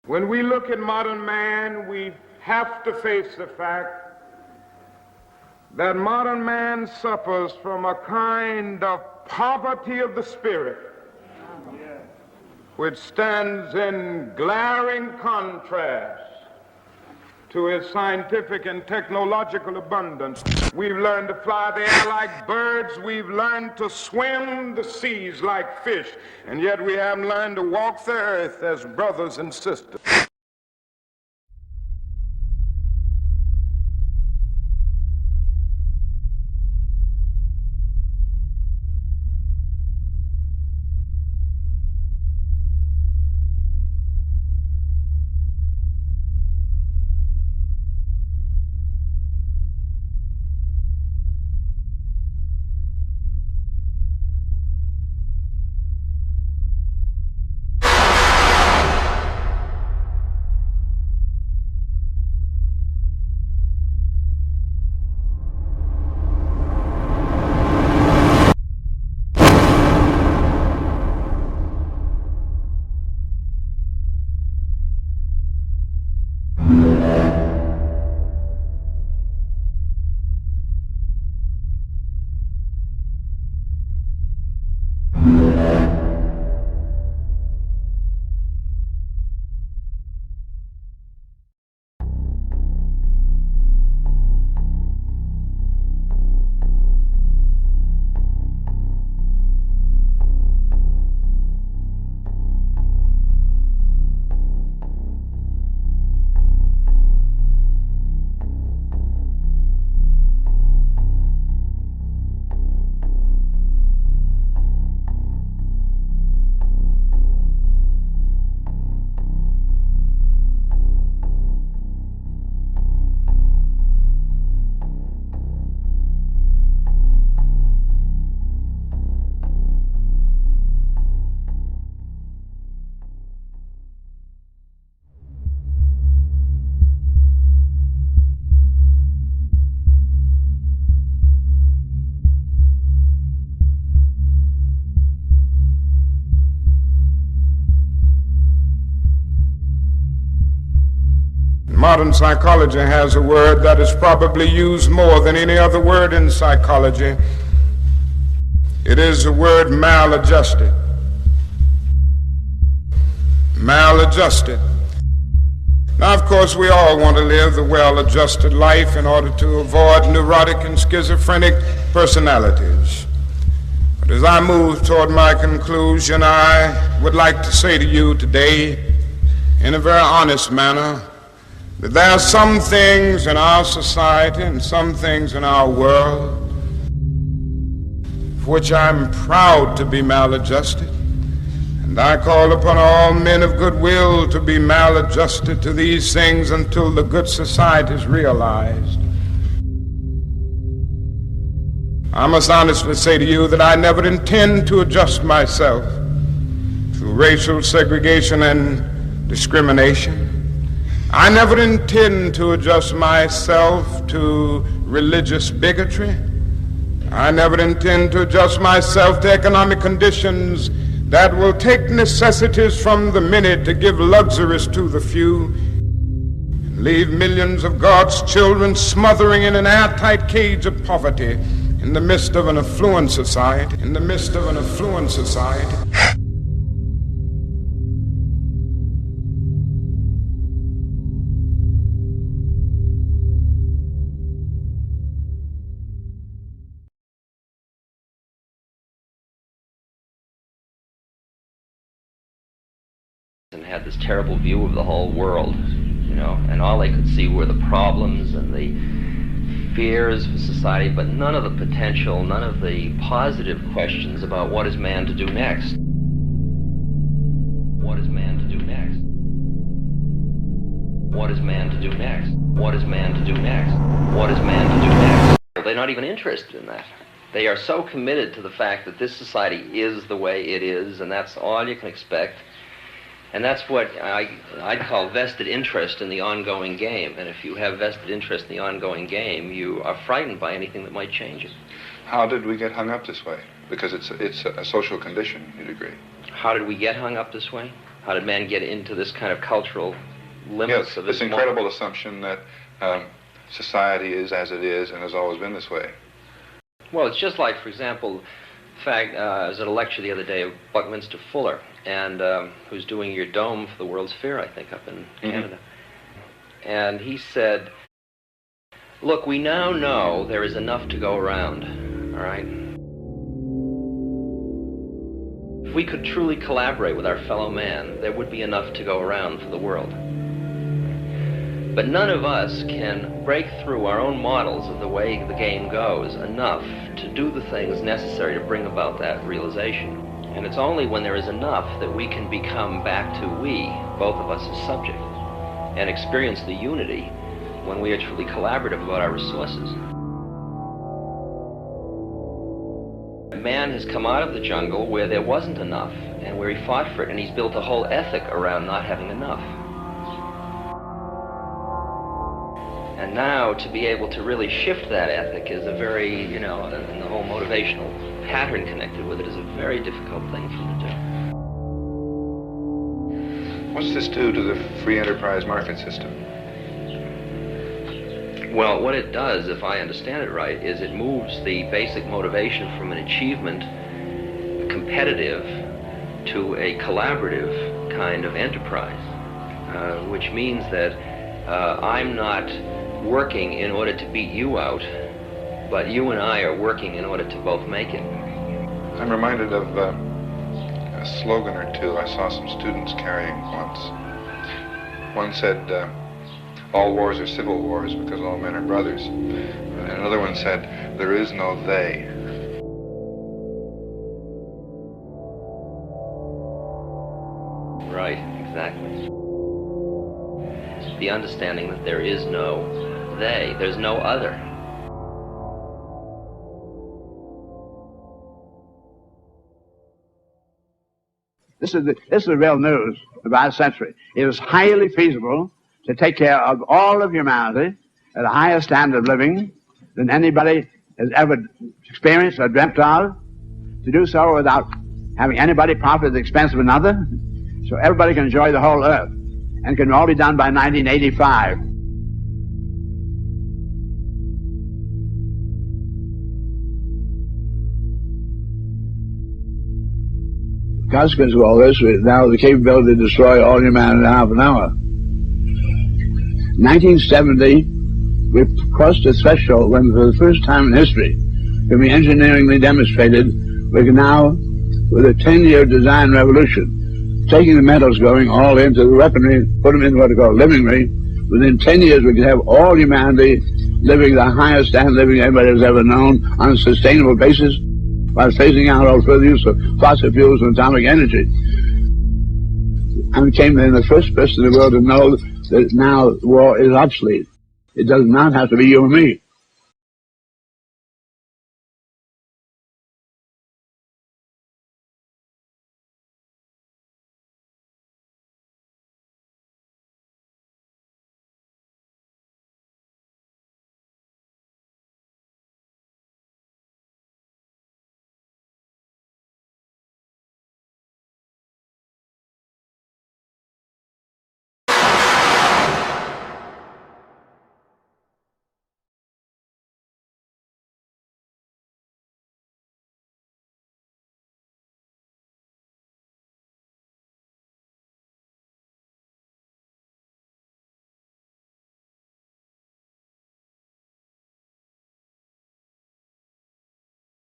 When we look at modern man, we have to face the fact that modern man suffers from a kind of poverty of the spirit, which stands in glaring contrast to his scientific and technological abundance. We've learned to fly the air like birds, we've learned to swim the seas like fish, and yet we haven't learned to walk the earth as brothers and sisters. Modern psychology has a word that is probably used more than any other word in psychology. It is the word maladjusted. Maladjusted. Now, of course, we all want to live the well-adjusted life in order to avoid neurotic and schizophrenic personalities. But as I move toward my conclusion, I would like to say to you today, in a very honest manner, that there are some things in our society and some things in our world for which I'm proud to be maladjusted. And I call upon all men of goodwill to be maladjusted to these things until the good society is realized. I must honestly say to you that I never intend to adjust myself to racial segregation and discrimination. I never intend to adjust myself to religious bigotry. I never intend to adjust myself to economic conditions that will take necessities from the many to give luxuries to the few, and leave millions of God's children smothering in an airtight cage of poverty in the midst of an affluent society, in the midst of an affluent society. And had this terrible view of the whole world, and all they could see were the problems and the fears of society, but none of the potential, none of the positive questions about what is man to do next. What is man to do next? What is man to do next? What is man to do next? What is man to do next? They're not even interested in that. They are so committed to the fact that this society is the way it is, and that's all you can expect. And that's what I'd call vested interest in the ongoing game. And if you have vested interest in the ongoing game, you are frightened by anything that might change it. How did we get hung up this way? Because it's a social condition, you'd agree. How did we get hung up this way? How did man get into this kind of cultural limits of this incredible assumption that society is as it is and has always been this way? Well, it's just like, for example, I was at a lecture the other day of Buckminster Fuller, and who's doing your dome for the World's Fair, I think, up in Canada. And he said, look, we now know there is enough to go around, all right? If we could truly collaborate with our fellow man, there would be enough to go around for the world. But none of us can break through our own models of the way the game goes enough to do the things necessary to bring about that realization. And it's only when there is enough that we can become back to we, both of us as subject, and experience the unity when we are truly collaborative about our resources. Man has come out of the jungle where there wasn't enough and where he fought for it, and he's built a whole ethic around not having enough. And now to be able to really shift that ethic is a very, and the whole motivational pattern connected with it is a very difficult thing for him to do. What's this do to the free enterprise market system? Well, what it does, if I understand it right, is it moves the basic motivation from an achievement, competitive, to a collaborative kind of enterprise, which means that I'm not working in order to beat you out, but you and I are working in order to both make it. I'm reminded of a slogan or two I saw some students carrying once. One said, all wars are civil wars because all men are brothers. And another one said, there is no they. Right, exactly. The understanding that there is no they, there's no other. This is the real news of our century. It is highly feasible to take care of all of humanity at a higher standard of living than anybody has ever experienced or dreamt of, to do so without having anybody profit at the expense of another, so everybody can enjoy the whole earth, and can all be done by 1985. Consequence of all this is now the capability to destroy all humanity in half an hour. 1970, we crossed a threshold when, for the first time in history, can be engineeringly demonstrated, we can now, with a 10-year design revolution, taking the metals going all into the weaponry, put them in what are called livingry. Within 10 years, we can have all humanity living the highest standard of living anybody has ever known on a sustainable basis, while phasing out all further use of fossil fuels and atomic energy. I became then the first person in the world to know that now war is obsolete. It does not have to be you or me.